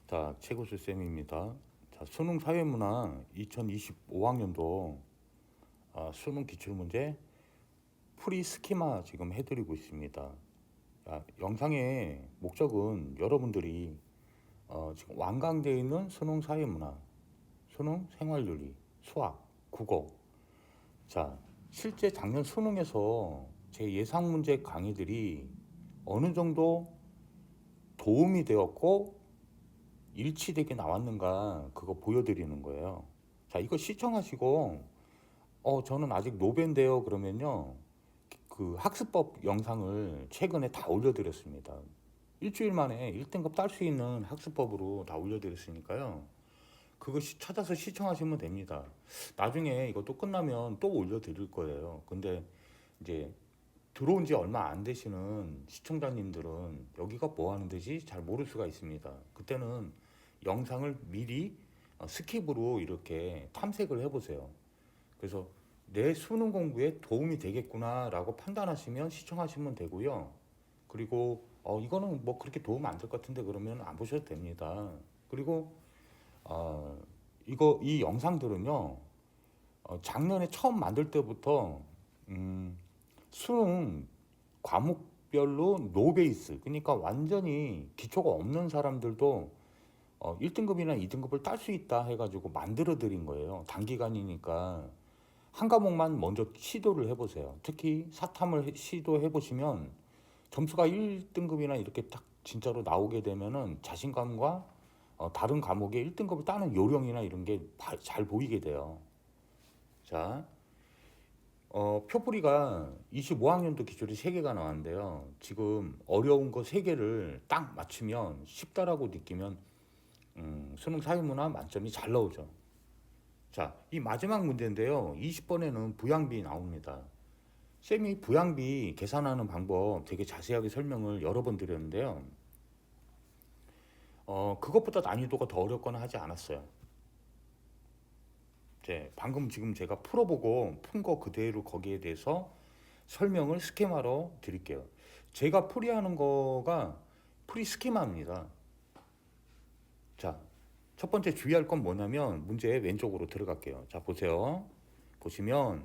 자, 최고수 쌤입니다. 자, 수능 사회문화 2025학년도 수능 기출문제 프리 스키마 지금 해드리고 있습니다. 자, 영상의 목적은 여러분들이 지금 완강되어 있는 수능 사회문화, 수능 생활윤리, 수학, 국어. 자, 실제 작년 수능에서 제 예상 문제 강의들이 어느 정도 도움이 되었고 일치되게 나왔는가 그거 보여드리는 거예요. 자, 이거 시청하시고 저는 아직 노벤데요 그러면요, 그 학습법 영상을 최근에 다 올려드렸습니다. 일주일 만에 1등급 딸 수 있는 학습법으로 다 올려드렸으니까요. 그거 찾아서 시청하시면 됩니다. 나중에 이것도 끝나면 또 올려드릴 거예요. 근데 이제 들어온 지 얼마 안 되시는 시청자님들은 여기가 뭐 하는 데지 잘 모를 수가 있습니다. 그때는 영상을 미리 스킵으로 이렇게 탐색을 해보세요. 그래서 내 수능 공부에 도움이 되겠구나라고 판단하시면 시청하시면 되고요. 그리고 이거는 뭐 그렇게 도움 안 될 것 같은데 그러면 안 보셔도 됩니다. 그리고 어, 이 영상들은요, 작년에 처음 만들 때부터 수능 과목별로 노베이스, 그러니까 완전히 기초가 없는 사람들도 1등급이나 2등급을 딸 수 있다 해가지고 만들어 드린 거예요. 단기간이니까 한 과목만 먼저 시도를 해보세요. 특히 사탐을 시도해 보시면 점수가 1등급이나 이렇게 딱 진짜로 나오게 되면은 자신감과 다른 과목에 1등급을 따는 요령이나 이런 게 잘 보이게 돼요. 자, 표풀이가 25학년도 기출이 3개가 나왔는데요. 지금 어려운 거 3개를 딱 맞추면 쉽다라고 느끼면 수능 사회문화 만점이 잘 나오죠. 자, 이 마지막 문제인데요. 20번에는 부양비 나옵니다. 쌤이 부양비 계산하는 방법 되게 자세하게 설명을 여러 번 드렸는데요. 그것보다 난이도가 더 어렵거나 하지 않았어요. 방금 지금 제가 풀어보고 푼 거 그대로 거기에 대해서 설명을 스케마로 드릴게요. 제가 풀이하는 거가 프리 스케마입니다. 자, 첫 번째 주의할 건 뭐냐면 문제 왼쪽으로 들어갈게요. 자, 보세요. 보시면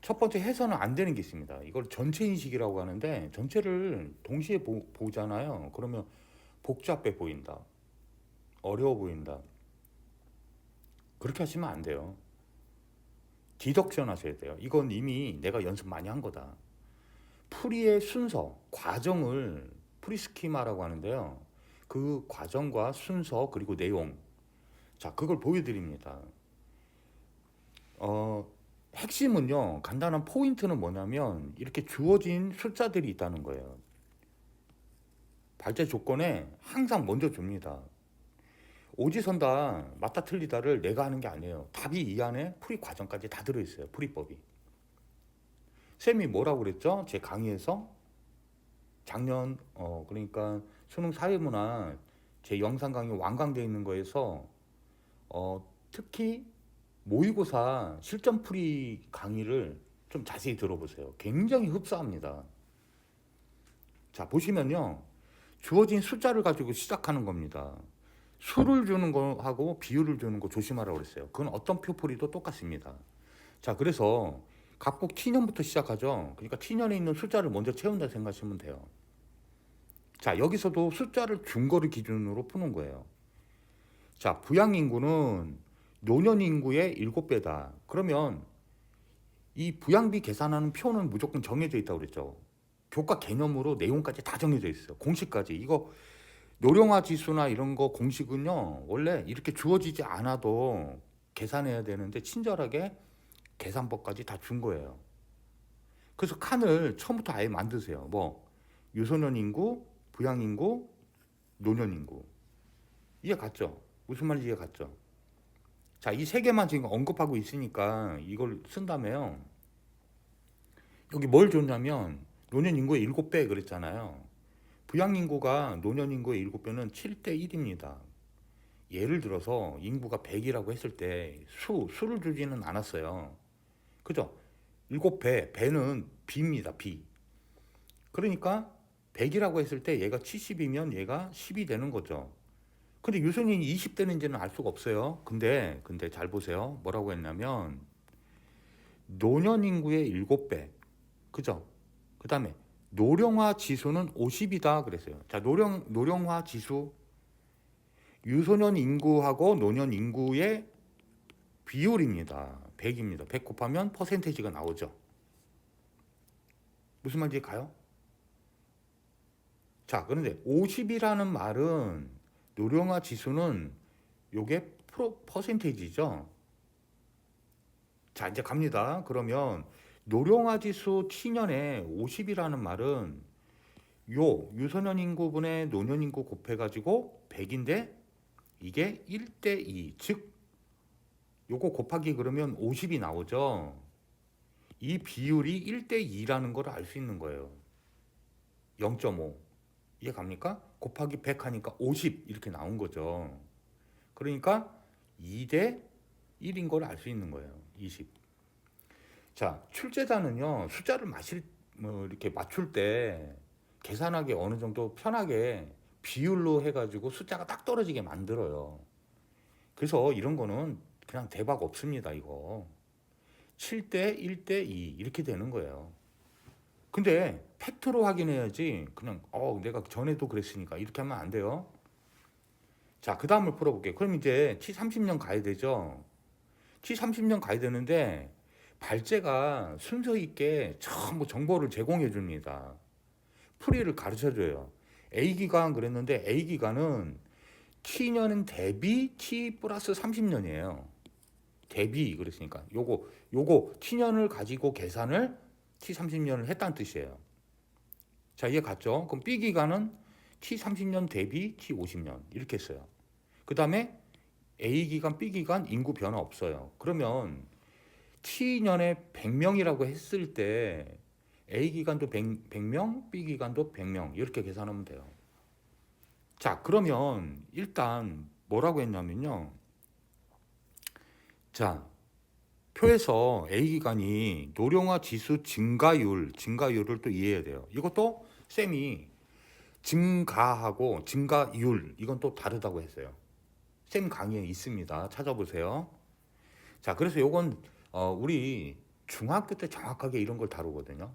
첫 번째 해서는 안 되는 게 있습니다. 이걸 전체 인식이라고 하는데 전체를 동시에 보잖아요. 그러면 복잡해 보인다. 어려워 보인다. 그렇게 하시면 안 돼요. 디덕션 하셔야 돼요. 이건 이미 내가 연습 많이 한 거다. 풀이의 순서, 과정을 프리스키마라고 하는데요. 그 과정과 순서 그리고 내용, 자, 그걸 보여드립니다. 어, 핵심은요, 간단한 포인트는 뭐냐면 이렇게 주어진 숫자들이 있다는 거예요. 발제 조건에 항상 먼저 줍니다. 오지선다, 맞다 틀리다를 내가 하는 게 아니에요. 답이 이 안에 풀이 과정까지 다 들어있어요. 풀이법이. 쌤이 뭐라고 그랬죠? 제 강의에서 작년 그러니까 수능 사회문화 제 영상 강의 완강되어 있는 거에서 특히 모의고사 실전풀이 강의를 좀 자세히 들어보세요. 굉장히 흡사합니다. 자, 보시면요, 주어진 숫자를 가지고 시작하는 겁니다. 수를 주는 거하고 비율을 주는 거 조심하라고 그랬어요. 그건 어떤 표풀이도 똑같습니다. 자, 그래서 각국 T년부터 시작하죠. 그러니까 T년에 있는 숫자를 먼저 채운다 생각하시면 돼요. 자, 여기서도 숫자를 준 거를 기준으로 푸는 거예요. 자, 부양인구는 노년인구의 7배다. 그러면 이 부양비 계산하는 표는 무조건 정해져 있다고 그랬죠. 교과 개념으로 내용까지 다 정해져 있어요. 공식까지. 이거 노령화 지수나 이런 거 공식은요, 원래 이렇게 주어지지 않아도 계산해야 되는데 친절하게 계산법까지 다 준 거예요. 그래서 칸을 처음부터 아예 만드세요. 뭐 유소년 인구, 부양 인구, 노년 인구. 이해 갔죠? 무슨 말인지 이해 갔죠? 자, 이 3개만 지금 언급하고 있으니까 이걸 쓴다며요. 여기 뭘 줬냐면 노년 인구의 7배 그랬잖아요. 부양 인구가 노년 인구의 7배는 7대 1입니다. 예를 들어서 인구가 100이라고 했을 때 수를 주지는 않았어요. 그죠? 7배, 배는 B입니다. B. 그러니까 100이라고 했을 때 얘가 70이면 얘가 10이 되는 거죠. 근데 유선인이 20대는지는 알 수가 없어요. 근데 잘 보세요. 뭐라고 했냐면 노년 인구의 7배. 그죠? 그다음에 노령화 지수는 50이다 그랬어요. 자, 노령화 지수 유소년 인구하고 노년 인구의 비율입니다. 100입니다. 100 곱하면 퍼센테이지가 나오죠. 무슨 말인지 가요? 자, 그런데 50이라는 말은 노령화 지수는 요게 퍼센테이지죠. 자, 이제 갑니다. 그러면 노령화 지수 T년에 50이라는 말은 요 유소년 인구분의 노년 인구 곱해가지고 100인데 이게 1대2, 즉 요거 곱하기 그러면 50이 나오죠. 이 비율이 1대2라는 걸 알 수 있는 거예요. 0.5 이해 갑니까? 곱하기 100 하니까 50 이렇게 나온 거죠. 그러니까 2대 1인 걸 알 수 있는 거예요. 20. 자, 출제자는요 숫자를 이렇게 맞출 때 계산하기 어느 정도 편하게 비율로 해가지고 숫자가 딱 떨어지게 만들어요. 그래서 이런 거는 그냥 대박 없습니다. 이거 7대 1대 2 이렇게 되는 거예요. 근데 팩트로 확인해야지 그냥 내가 전에도 그랬으니까 이렇게 하면 안 돼요. 자, 그 다음을 풀어볼게요. 그럼 이제 T30년 가야 되죠. T30년 가야 되는데 발제가 순서 있게 전부 정보를 제공해 줍니다. 풀이를 가르쳐 줘요. A기간 그랬는데 A기간은 T년은 대비 T 플러스 30년이에요. 대비 그랬으니까 요거 T년을 가지고 계산을 T30년을 했다는 뜻이에요. 자, 이해 갔죠? 그럼 B기간은 T30년 대비 T50년 이렇게 했어요. 그 다음에 A기간, B기간 인구 변화 없어요. 그러면 T년에 100명이라고 했을 때 A기간도 100명, B기간도 100명 이렇게 계산하면 돼요. 자, 그러면 일단 뭐라고 했냐면요. 자, 표에서 A기간이 노령화 지수 증가율을 또 이해해야 돼요. 이것도 쌤이 증가하고 증가율 이건 또 다르다고 했어요. 쌤 강의에 있습니다. 찾아보세요. 자, 그래서 요건 우리 중학교 때 정확하게 이런 걸 다루거든요.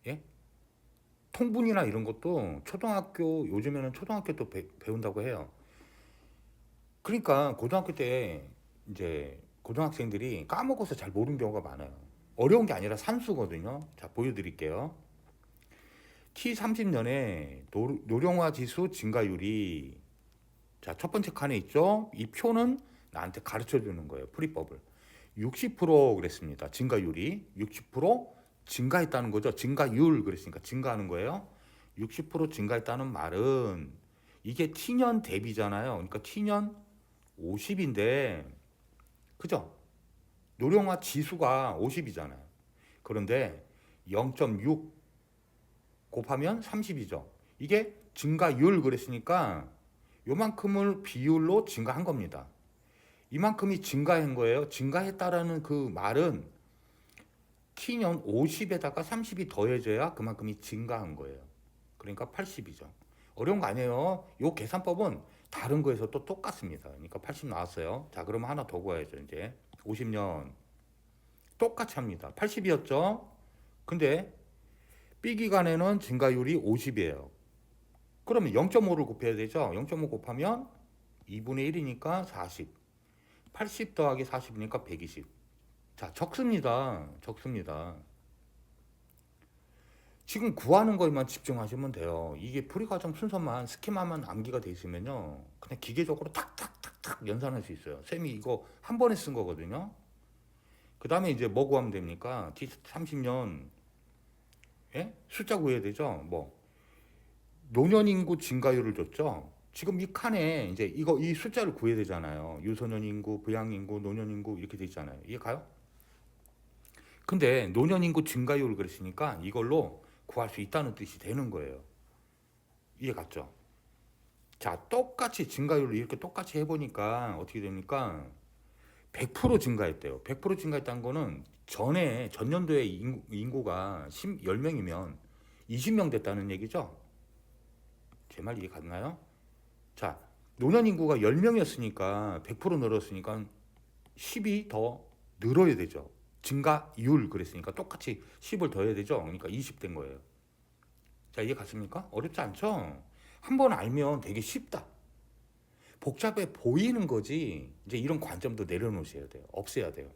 예? 통분이나 이런 것도 요즘에는 초등학교 또 배운다고 해요. 그러니까 고등학교 때 이제 고등학생들이 까먹어서 잘 모르는 경우가 많아요. 어려운 게 아니라 산수거든요. 자, 보여드릴게요. T30년에 노령화 지수 증가율이 자, 첫 번째 칸에 있죠. 이 표는 나한테 가르쳐 주는 거예요. 풀이법을. 60% 그랬습니다. 증가율이 60% 증가했다는 거죠. 증가율 그랬으니까 증가하는 거예요. 60% 증가했다는 말은 이게 T년 대비잖아요. 그러니까 T년 50인데 그죠? 노령화 지수가 50이잖아요. 그런데 0.6 곱하면 30이죠. 이게 증가율 그랬으니까 요만큼을 비율로 증가한 겁니다. 이만큼이 증가한 거예요. 증가했다라는 그 말은 T년 50에다가 30이 더해져야 그만큼이 증가한 거예요. 그러니까 80이죠. 어려운 거 아니에요. 요 계산법은 다른 거에서 또 똑같습니다. 그러니까 80 나왔어요. 자, 그러면 하나 더 구해야죠. 이제 50년 똑같이 합니다. 80이었죠. 근데 B기간에는 증가율이 50이에요. 그러면 0.5를 곱해야 되죠. 0.5 곱하면 2분의 1이니까 40. 80 더하기 40이니까 120. 자, 적습니다. 지금 구하는 것만 집중하시면 돼요. 이게 풀이과정 순서만 스키마만 암기가 돼 있으면요. 그냥 기계적으로 탁탁탁탁 연산할 수 있어요. 쌤이 이거 한 번에 쓴 거거든요. 그 다음에 이제 뭐 구하면 됩니까? T30년 예? 숫자 구해야 되죠. 뭐 노년 인구 증가율을 줬죠. 지금 이 칸에 이제 이 숫자를 구해야 되잖아요. 유소년 인구, 부양 인구, 노년 인구 이렇게 돼 있잖아요. 이해 가요? 근데 노년 인구 증가율을 그랬으니까 이걸로 구할 수 있다는 뜻이 되는 거예요. 이해 갔죠? 자, 똑같이 증가율을 이렇게 똑같이 해보니까 어떻게 됩니까? 100% 증가했대요. 100% 증가했다는 거는 전년도에 인구가 10명이면 20명 됐다는 얘기죠? 제 말 이해 갔나요? 자, 노년 인구가 10명이었으니까 100% 늘었으니까 10이 더 늘어야 되죠. 증가율 그랬으니까 똑같이 10을 더해야 되죠. 그러니까 20 된 거예요. 자, 이해 갔습니까? 어렵지 않죠? 한번 알면 되게 쉽다. 복잡해 보이는 거지. 이제 이런 관점도 내려놓으셔야 돼요. 없애야 돼요.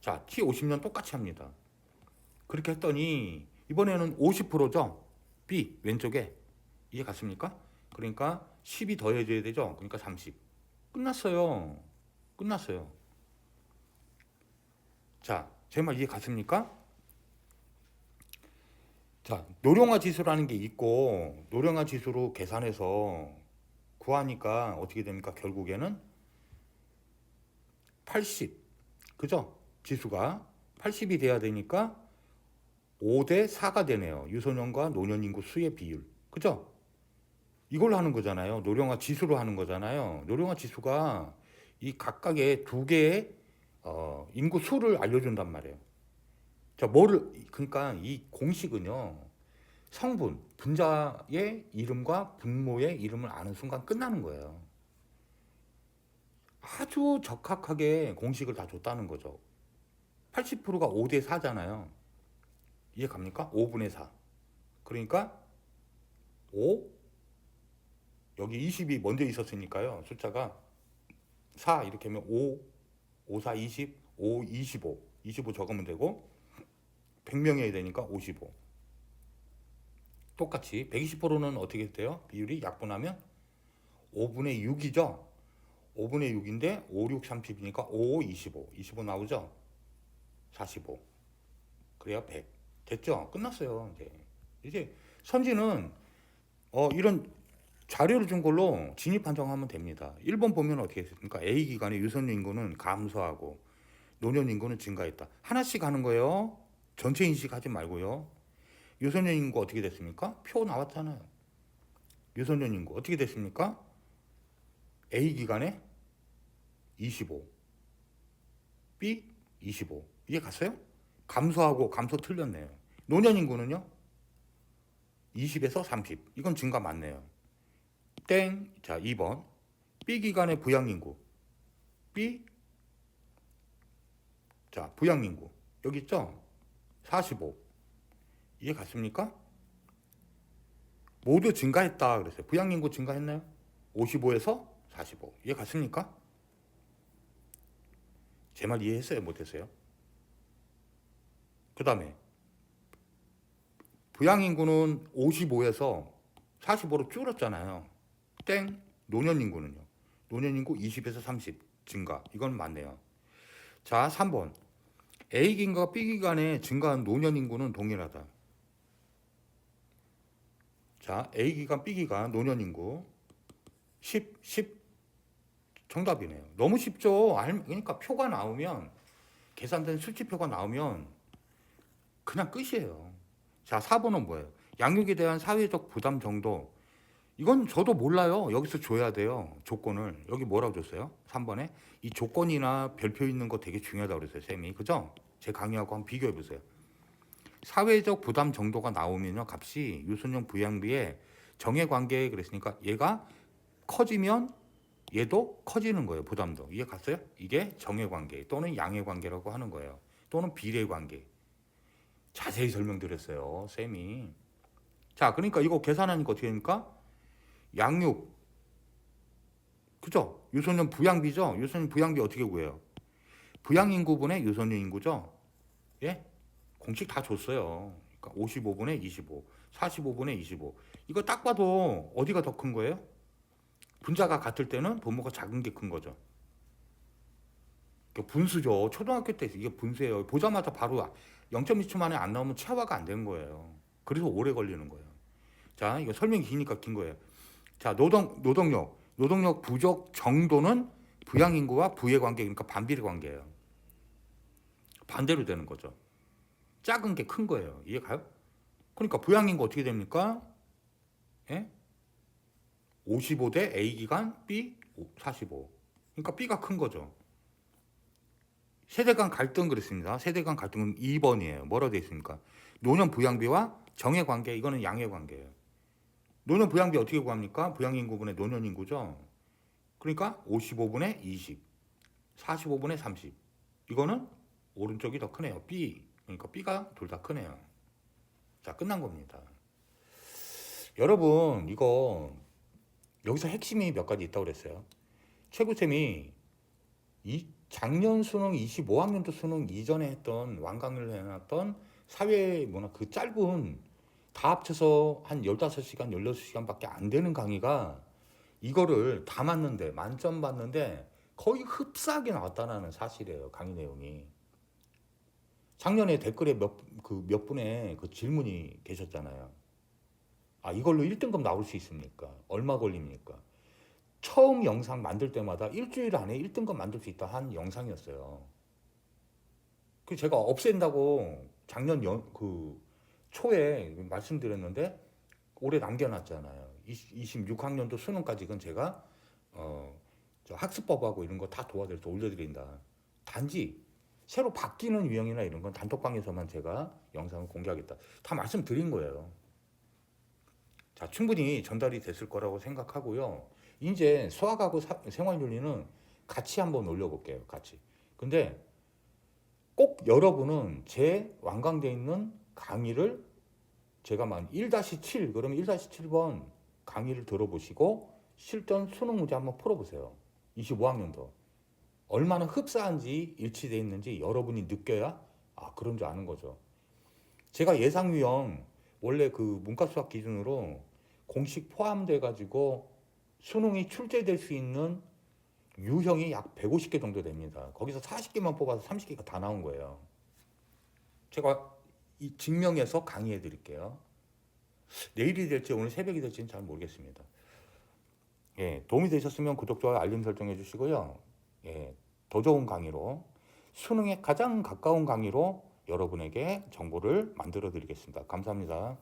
자, T 50년 똑같이 합니다. 그렇게 했더니 이번에는 50%죠. B 왼쪽에 이해 갔습니까? 그러니까 10이 더해져야 되죠. 그러니까 30. 끝났어요. 끝났어요. 자, 제 말 이해 갔습니까? 자, 노령화 지수라는 게 있고 노령화 지수로 계산해서 구하니까 어떻게 됩니까? 결국에는 80. 그죠? 지수가 80이 돼야 되니까 5대 4가 되네요. 유소년과 노년 인구 수의 비율. 그죠? 이걸로 하는 거잖아요. 노령화 지수로 하는 거잖아요. 노령화 지수가 이 각각의 두 개의 인구 수를 알려준단 말이에요. 자, 그러니까 이 공식은요, 성분, 분자의 이름과 분모의 이름을 아는 순간 끝나는 거예요. 아주 적합하게 공식을 다 줬다는 거죠. 80%가 5대 4잖아요. 이해 갑니까? 5분의 4. 그러니까 5, 여기 20이 먼저 있었으니까요. 숫자가 4 이렇게 하면 5, 5, 4, 20, 5, 25. 25 적으면 되고 100명이어야 되니까 55. 똑같이 120%는 어떻게 돼요? 비율이 약분하면 5분의 6이죠. 5분의 6인데 5, 6, 30이니까 5, 5, 25. 25 나오죠? 45. 그래야 100. 됐죠? 끝났어요. 이제 선지는 이런 자료를 준 걸로 진입 판정하면 됩니다. 1번 보면 어떻게 했습니까? A 기간의 유선년 인구는 감소하고 노년 인구는 증가했다. 하나씩 하는 거예요. 전체 인식하지 말고요. 유소년 인구 어떻게 됐습니까? 표 나왔잖아요. 유소년 인구 어떻게 됐습니까? A 기간에 25, B 25. 이해 갔어요? 감소하고 감소 틀렸네요. 노년 인구는요? 20에서 30. 이건 증가 맞네요. 땡. 자, 2번. B 기간의 부양 인구. B. 자, 부양 인구. 여기 있죠? 45. 이해 갔습니까? 모두 증가했다 그랬어요. 부양 인구 증가했나요? 55에서 45. 이해 갔습니까? 제 말 이해했어요? 못했어요? 그 다음에 부양 인구는 55에서 45로 줄었잖아요. 땡. 노년 인구는요? 노년 인구 20에서 30 증가. 이건 맞네요. 자, 3번. A 기간과 B 기간에 증가한 노년 인구는 동일하다. 자, A 기간, B 기간 노년 인구 10 정답이네요. 너무 쉽죠? 그러니까 표가 나오면 계산된 수치표가 나오면 그냥 끝이에요. 자, 4번은 뭐예요? 양육에 대한 사회적 부담 정도. 이건 저도 몰라요. 여기서 줘야 돼요. 조건을. 여기 뭐라고 줬어요? 3번에. 이 조건이나 별표 있는 거 되게 중요하다고 그랬어요. 쌤이. 그죠? 제 강의하고 한번 비교해 보세요. 사회적 부담 정도가 나오면요. 값이 유소년 부양비의 정해 관계에 그랬으니까 얘가 커지면 얘도 커지는 거예요. 부담도. 이해 갔어요? 이게 정해 관계 또는 양해 관계라고 하는 거예요. 또는 비례 관계. 자세히 설명드렸어요. 쌤이. 자, 그러니까 이거 계산하니까 어떻게 됩니까? 양육. 그죠? 유소년 부양비죠? 유소년 부양비 어떻게 구해요? 부양인구분의 유소년 인구죠? 예? 공식 다 줬어요. 그러니까 55분의 25, 45분의 25. 이거 딱 봐도 어디가 더 큰 거예요? 분자가 같을 때는 분모가 작은 게 큰 거죠. 분수죠. 초등학교 때 이게 분수예요. 보자마자 바로 0.2초 만에 안 나오면 체화가 안 되는 거예요. 그래서 오래 걸리는 거예요. 자, 이거 설명이 기니까 긴 거예요. 자, 노동력 부족 정도는 부양인구와 부의 관계, 그러니까 반비례 관계예요. 반대로 되는 거죠. 작은 게 큰 거예요. 이해 가요? 그러니까 부양인구 어떻게 됩니까? 예? 55대 A 기간 B 45. 그러니까 B가 큰 거죠. 세대 간 갈등 그랬습니다. 세대 간 갈등은 2번이에요. 뭐라고 되어 있습니까? 노년 부양비와 정해 관계, 이거는 양해 관계예요. 노년 부양비 어떻게 구합니까? 부양인구분의 노년인구죠. 그러니까 55분의 20, 45분의 30. 이거는 오른쪽이 더 크네요. B. 그러니까 B가 둘 다 크네요. 자, 끝난 겁니다. 여러분, 이거 여기서 핵심이 몇 가지 있다고 그랬어요. 최고쌤이 이 작년 수능 25학년도 수능 이전에 했던 완강을 해놨던 사회문화 그 짧은 다 합쳐서 한 15시간, 16시간밖에 안 되는 강의가 이거를 다 맞는데 만점 받는데 거의 흡사하게 나왔다는 사실이에요. 강의 내용이. 작년에 댓글에 몇 분의 그 질문이 계셨잖아요. 아, 이걸로 1등급 나올 수 있습니까? 얼마 걸립니까? 처음 영상 만들 때마다 일주일 안에 1등급 만들 수 있다 한 영상이었어요. 그 제가 없앤다고 작년 초에 말씀드렸는데 올해 남겨놨잖아요. 26학년도 수능까지 건 제가 저 학습법하고 이런 거 다 도와드려서 올려드린다. 단지 새로 바뀌는 유형이나 이런 건 단톡방에서만 제가 영상을 공개하겠다. 다 말씀드린 거예요. 자, 충분히 전달이 됐을 거라고 생각하고요. 이제 수학하고 생활윤리는 같이 한번 올려볼게요. 같이. 근데 꼭 여러분은 제 완강되어 있는 강의를 제가 만 1-7 그러면 1-7번 강의를 들어보시고 실전 수능 문제 한번 풀어보세요. 25학년도. 얼마나 흡사한지 일치되어 있는지 여러분이 느껴야 아 그런 줄 아는 거죠. 제가 예상 유형 원래 그 문과 수학 기준으로 공식 포함돼 가지고 수능이 출제될 수 있는 유형이 약 150개 정도 됩니다. 거기서 40개만 뽑아서 30개가 다 나온 거예요. 제가 이 증명해서 강의해 드릴게요. 내일이 될지 오늘 새벽이 될지는 잘 모르겠습니다. 예, 도움이 되셨으면 구독, 좋아요, 알림 설정해 주시고요. 예, 더 좋은 강의로 수능에 가장 가까운 강의로 여러분에게 정보를 만들어 드리겠습니다. 감사합니다.